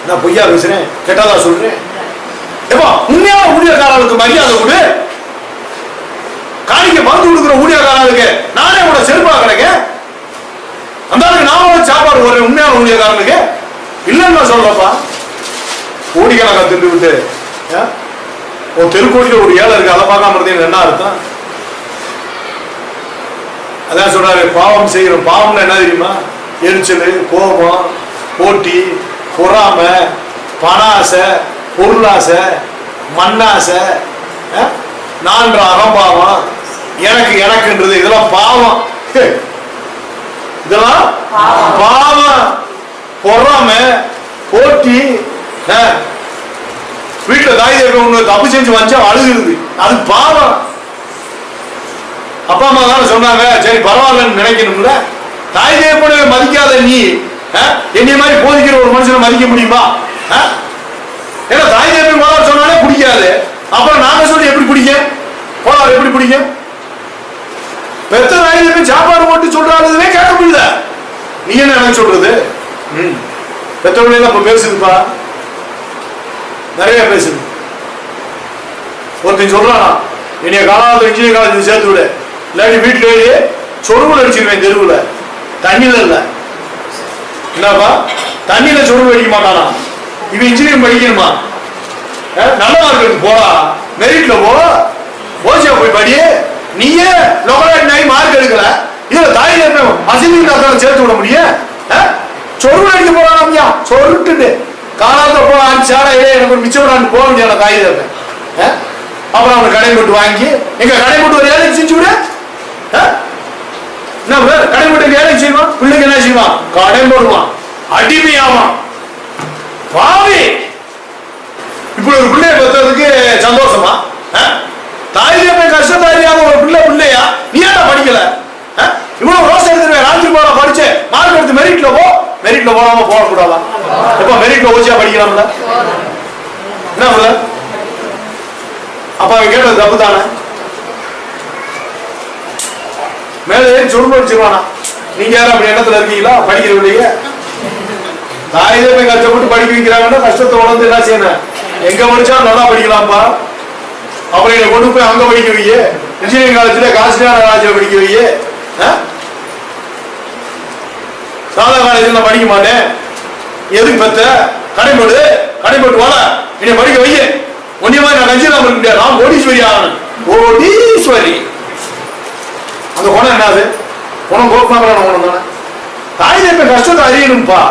நான் பொய்யா பேசுறேன், கெட்டதா சொல்றேன்? எப்பா உண்மையான ஊழியக்காரர்களுக்கு மரியாதை கொடு. காணிக்க பந்து கொடுக்குற ஊழியக்காரர்களுக்கு நானே கூட செருப்பா கிடைக்க அந்த நாம சாப்பாடு ஒரு உண்மையான ஊழியக்காரனுக்கு இல்லைன்னு சொல்றப்பா. கோடிக்கணக்கா திட்டு விட்டு ஒரு தெருக்கோடியில் ஒரு ஏழை இருக்கு, அதை பார்க்காம இருந்தீங்க என்ன அர்த்தம்? அதான் சொல்றாரு, பாவம் செய்யறோம். பாவம்னா என்ன தெரியுமா? எரிச்சல், கோபம், போட்டி, பொறாமை, பணாசை, பொருளாசை, மண்ணாசை, நான்ற அகம்பாவம், எனக்கு எனக்குன்றது, இதெல்லாம் பாவம். இதெல்லாம் பாவம். பொறாமை, போட்டி. வீட்டுல தாய் ஒண்ணு தப்பு செஞ்சு வச்சா அழுகுறது, அது பாவம். அப்பா அம்மா தானே சொன்னாங்க, சரி பரவாயில்லன்னு நினைக்கணும்ல. தாய் தேவனை மதிக்காத நீ என்னைய மாதிரி போதிக்கிற ஒரு மனுஷனை மதிக்க முடியுமா? ஏன்னா தாய் தேவன் போல சொன்னாலே பிடிக்காது. அப்புறம் நாங்க சொல்லி எப்படி பிடிக்க போலாம்? எப்படி பிடிக்க? பெத்த தாய் தேவன் சாப்பாடு போட்டு சொல்றாருன்னே கேட்க முடியல. நீ என்ன எனக்கு சொல்றது? பெத்தவங்களே இப்ப பேசுதுப்பா, நிறைய பேசுது. ஒருத்தன் சொல்றானா, என்னைய காலாவது இன்ஜினியர் காலேஜ் சேர்த்து விட, இல்லாட்டி வீட்டிலேயே சொருவில் அடிச்சிருவேன் தெருவுல. தண்ணியில இல்ல என்னப்பா, தண்ணியில சொருவு அடிக்க மாட்டானா? இவன் இன்ஜினியரிங் படிக்கணுமா? நல்ல மார்க் எடுத்து போடா, மெரிட்ல போ, ஓசியா போய் படி. நீயே லோகலாட் நாய் மார்க் எடுக்கல, இதுல தாய் அசிலிங் டாக்டர் சேர்த்து விட முடியும்? சொருவில் அடிக்க போறானா? சொருட்டு காலாத்த போ, சாடா எனக்கு ஒரு மிச்சம் போக முடியாது தாய் தேவன். அப்புறம் அவனுக்கு கடை போட்டு வாங்கி, எங்க கடை போட்டு ஒரு வேலைக்கு செஞ்சு விட. என்ன கடை போட்டு வேலைக்கு செய்வான், பிள்ளைக்கு என்ன செய்வான்? கடை போடுவான், அடிமையாவான். பாவி, இப்படி ஒரு பிள்ளைய பெற்றதுக்கு சந்தோஷமா? தாய் தேவன் கஷ்டத்தாரியாக ஒரு பிள்ளையா? நீ ஏன்டா படிக்கல? இவ்வளவு ரோஸ் எடுத்துருவேன், ராத்திரி போட படிச்சு மார்க் எடுத்து மெரிட்ல போ. மெரிட்ல போடாம போடக்கூடாதா? எப்ப மெரிட்ல ஓசியா படிக்கலாம்ல? என்ன அப்ப அவன் கேட்டது தப்பு தானே? மேல ஏறி சொரும்பு அடிச்சிருவானா? நீங்க யாரும் அப்படி எண்ணத்துல இருக்கீங்களா? படிக்கிறவங்க தாய் தேவன் கஷ்டப்பட்டு படிக்க வைக்கிறாங்கன்னா கஷ்டத்தை உணர்ந்து என்ன செய்யணும்? எங்க படிச்சா நல்லா படிக்கலாம்ப்பா. அப்புறம் என்னை கொண்டு போய் அங்க படிக்க வைக்க, இன்ஜினியரிங் காலேஜ்ல காசியான காலேஜ்ல படிக்க வைக்க. சாதா காலேஜ் நான் படிக்க மாட்டேன். எதுக்கு பெத்த? கடைபோட்டு வாழ என்னை படிக்க வைக்க. ஒன்னிய மாதிரி நான் கஞ்சிராம இருக்க முடியாது, நான் கோடீஸ்வரி ஆகணும். கோடீஸ்வரி அந்த குணம் என்னது? குணம் கோப்பாங்களான குணம் தானே. தாய் தேவன் கஷ்டத்தை அறியணும்பா.